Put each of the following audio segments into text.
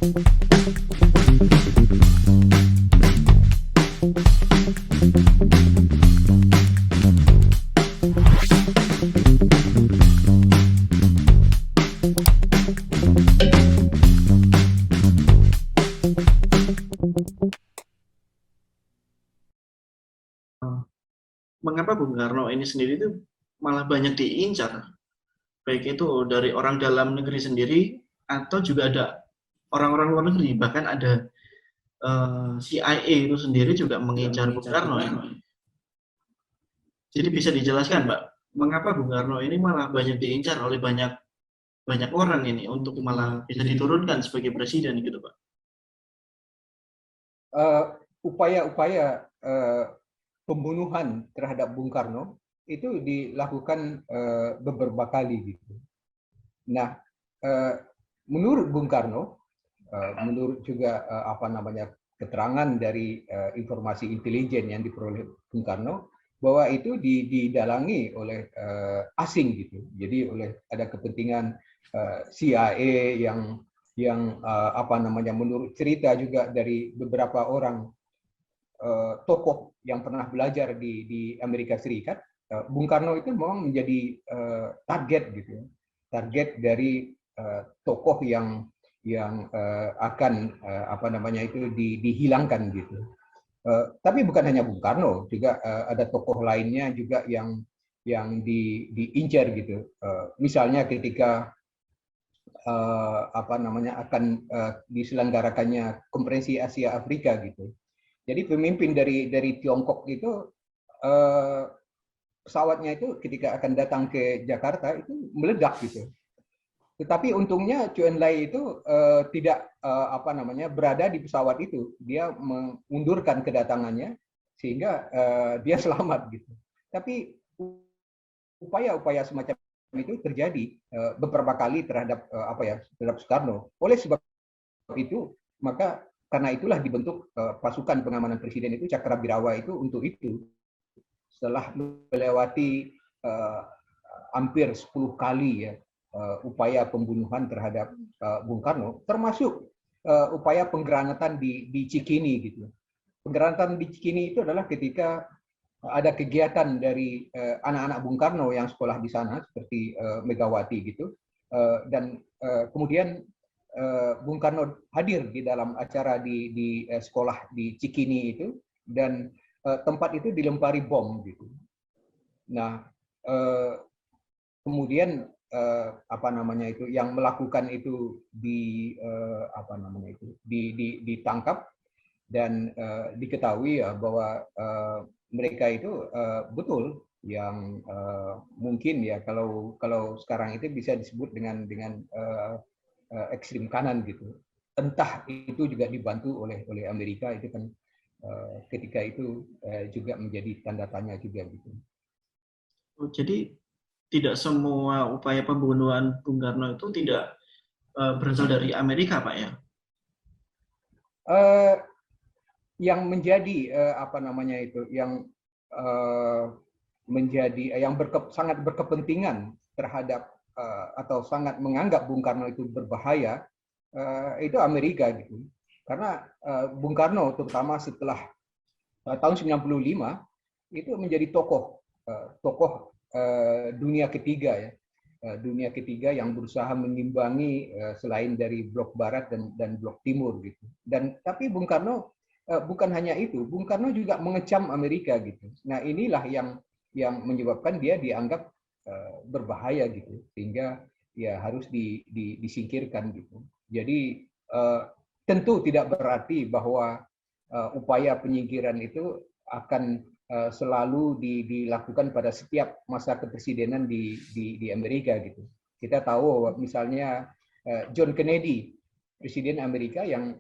Mengapa Bung Karno ini sendiri itu malah banyak diincar, baik itu dari orang dalam negeri sendiri atau juga ada orang-orang luar negeri, bahkan ada CIA itu sendiri juga mengincar Bung Karno ya. Jadi bisa dijelaskan Mbak, mengapa Bung Karno ini malah banyak diincar oleh banyak banyak orang ini untuk malah bisa diturunkan sebagai presiden gitu Pak? Upaya-upaya pembunuhan terhadap Bung Karno itu dilakukan beberapa kali gitu. Nah, menurut Bung Karno, menurut juga keterangan dari informasi intelijen yang diperoleh Bung Karno, bahwa itu didalangi oleh asing gitu. Jadi ada kepentingan CIA yang menurut cerita juga dari beberapa orang tokoh yang pernah belajar di Amerika Serikat, Bung Karno itu memang menjadi target gitu, target dari tokoh yang akan dihilangkan gitu. Tapi bukan hanya Bung Karno, juga ada tokoh lainnya juga yang diincar gitu. Misalnya ketika akan diselenggarakannya Konferensi Asia Afrika gitu. Jadi pemimpin dari Tiongkok itu pesawatnya itu ketika akan datang ke Jakarta itu meledak gitu. Tetapi untungnya Chou En-lai itu tidak berada di pesawat itu. Dia mengundurkan kedatangannya sehingga dia selamat gitu. Tapi upaya-upaya semacam itu terjadi beberapa kali terhadap terhadap Soekarno. Oleh sebab itu, maka karena itulah dibentuk pasukan pengamanan presiden itu, Cakrabirawa itu untuk itu. Setelah melewati hampir 10 kali ya upaya pembunuhan terhadap Bung Karno, termasuk upaya penggranatan di Cikini gitu. Penggranatan di Cikini itu adalah ketika ada kegiatan dari anak-anak Bung Karno yang sekolah di sana seperti Megawati gitu, dan kemudian Bung Karno hadir di dalam acara di sekolah di Cikini itu, dan tempat itu dilempari bom gitu. Nah, kemudian yang melakukan itu ditangkap dan diketahui ya bahwa mereka itu betul yang mungkin ya kalau sekarang itu bisa disebut dengan ekstrim kanan gitu. Entah itu juga dibantu oleh Amerika, itu kan ketika itu juga menjadi tanda tanya juga gitu. Oh, jadi tidak semua upaya pembunuhan Bung Karno itu tidak berasal dari Amerika, Pak ya? Yang menjadi sangat berkepentingan terhadap atau sangat menganggap Bung Karno itu berbahaya, itu Amerika gitu. Karena Bung Karno terutama setelah tahun 95 itu menjadi tokoh dunia ketiga ya. Dunia ketiga yang berusaha mengimbangi selain dari blok barat dan blok timur gitu. Tapi Bung Karno bukan hanya itu, Bung Karno juga mengecam Amerika gitu. Nah, inilah yang menyebabkan dia dianggap berbahaya gitu, sehingga ya harus disingkirkan gitu. Jadi tentu tidak berarti bahwa upaya penyingkiran itu akan selalu dilakukan pada setiap masa kepresidenan di Amerika gitu. Kita tahu misalnya John Kennedy, presiden Amerika yang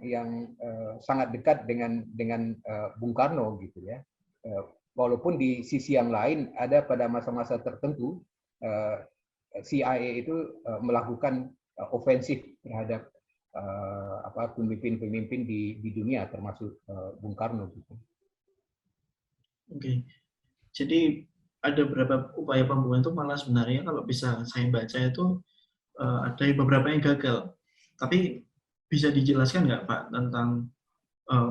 sangat dekat dengan Bung Karno gitu ya. Walaupun di sisi yang lain ada pada masa-masa tertentu CIA itu melakukan ofensif terhadap pemimpin-pemimpin di dunia termasuk Bung Karno gitu. Oke, jadi ada beberapa upaya pembunuhan itu malah sebenarnya kalau bisa saya baca itu ada beberapa yang gagal. Tapi bisa dijelaskan nggak Pak tentang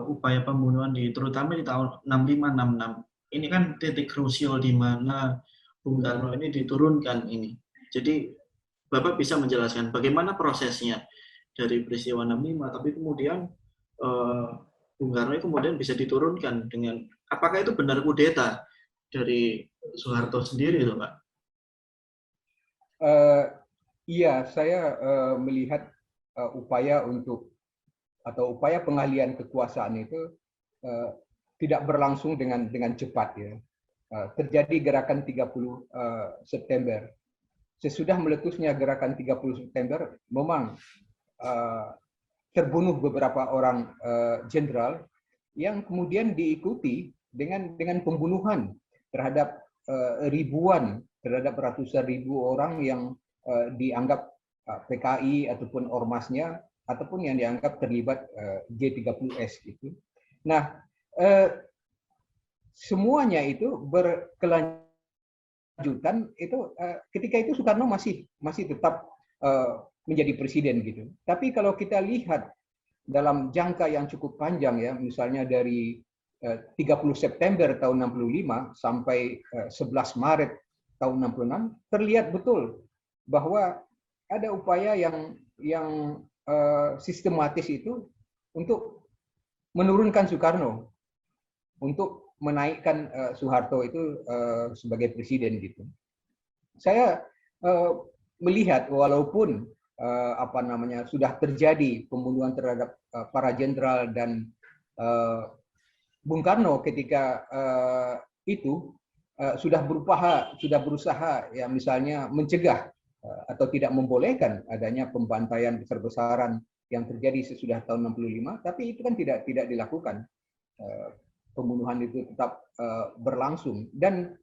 upaya pembunuhan terutama di tahun 65-66? Ini kan titik krusial di mana Bung Karno ini diturunkan ini. Jadi Bapak bisa menjelaskan bagaimana prosesnya dari peristiwa 65, tapi kemudian Bung Karno kemudian bisa diturunkan dengan, apakah itu benar kudeta dari Soeharto sendiri, loh, Pak? Iya, saya melihat upaya pengalihan kekuasaan itu tidak berlangsung dengan cepat ya. Terjadi gerakan 30 September. Sesudah meletusnya gerakan 30 September, memang terbunuh beberapa orang jenderal yang kemudian diikuti dengan pembunuhan terhadap terhadap ratusan ribu orang yang dianggap PKI ataupun ormasnya ataupun yang dianggap terlibat G30S gitu. Nah, semuanya itu berkelanjutan itu ketika itu Soekarno masih tetap menjadi presiden gitu. Tapi kalau kita lihat dalam jangka yang cukup panjang ya, misalnya dari 30 September tahun 65 sampai 11 Maret tahun 66, terlihat betul bahwa ada upaya yang sistematis itu untuk menurunkan Soekarno, untuk menaikkan Soeharto itu sebagai presiden gitu. Saya melihat walaupun sudah terjadi pembunuhan terhadap para jenderal dan Bung Karno ketika itu sudah berusaha ya misalnya mencegah atau tidak membolehkan adanya pembantaian besar-besaran yang terjadi sesudah tahun 65, tapi itu kan tidak dilakukan. Pembunuhan itu tetap berlangsung, dan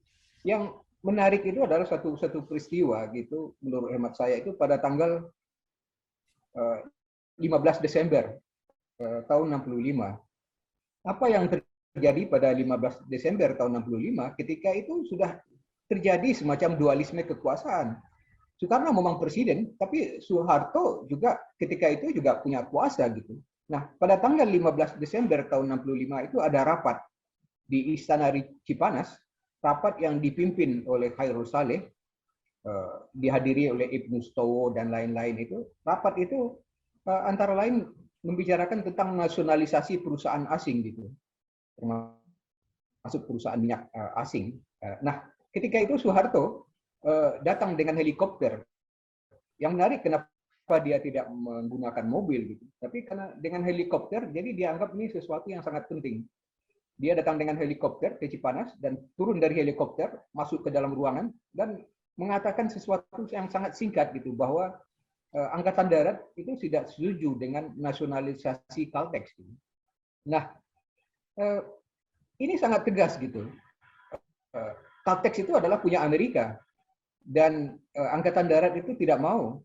yang menarik itu adalah satu peristiwa gitu menurut hemat saya itu pada tanggal 15 Desember tahun 65. Apa yang terjadi pada 15 Desember tahun 65 ketika itu sudah terjadi semacam dualisme kekuasaan. Soekarno memang presiden, tapi Soeharto juga ketika itu juga punya kuasa gitu. Nah, pada tanggal 15 Desember tahun 65 itu ada rapat di Istana Cipanas, rapat yang dipimpin oleh Khairul Saleh, dihadiri oleh Ibnu Stowo dan lain-lain itu. Rapat itu antara lain membicarakan tentang nasionalisasi perusahaan asing gitu, termasuk perusahaan minyak asing. Nah, ketika itu Soeharto datang dengan helikopter. Yang menarik kenapa dia tidak menggunakan mobil gitu. Tapi karena dengan helikopter, jadi dianggap ini sesuatu yang sangat penting. Dia datang dengan helikopter ke Cipanas dan turun dari helikopter, masuk ke dalam ruangan dan mengatakan sesuatu yang sangat singkat gitu, bahwa Angkatan Darat itu tidak setuju dengan nasionalisasi Caltex. Gitu. Nah, ini sangat tegas gitu. Caltex itu adalah punya Amerika. Dan Angkatan Darat itu tidak mau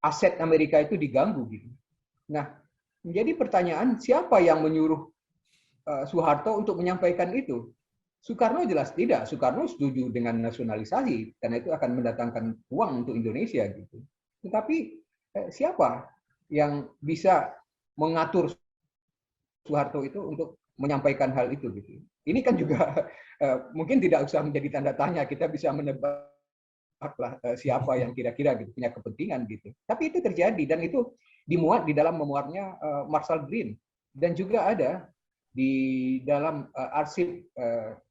aset Amerika itu diganggu gitu. Nah, menjadi pertanyaan siapa yang menyuruh Soeharto untuk menyampaikan itu? Soekarno jelas tidak. Soekarno setuju dengan nasionalisasi karena itu akan mendatangkan uang untuk Indonesia gitu. Tetapi siapa yang bisa mengatur Soeharto itu untuk menyampaikan hal itu gitu? Ini kan juga mungkin tidak usah menjadi tanda tanya, kita bisa menebak siapa yang kira-kira gitu punya kepentingan gitu. Tapi itu terjadi dan itu dimuat di dalam memoarnya Marshall Green dan juga ada di dalam arsip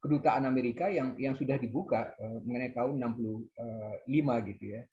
kedutaan Amerika yang sudah dibuka mengenai tahun 65 gitu ya.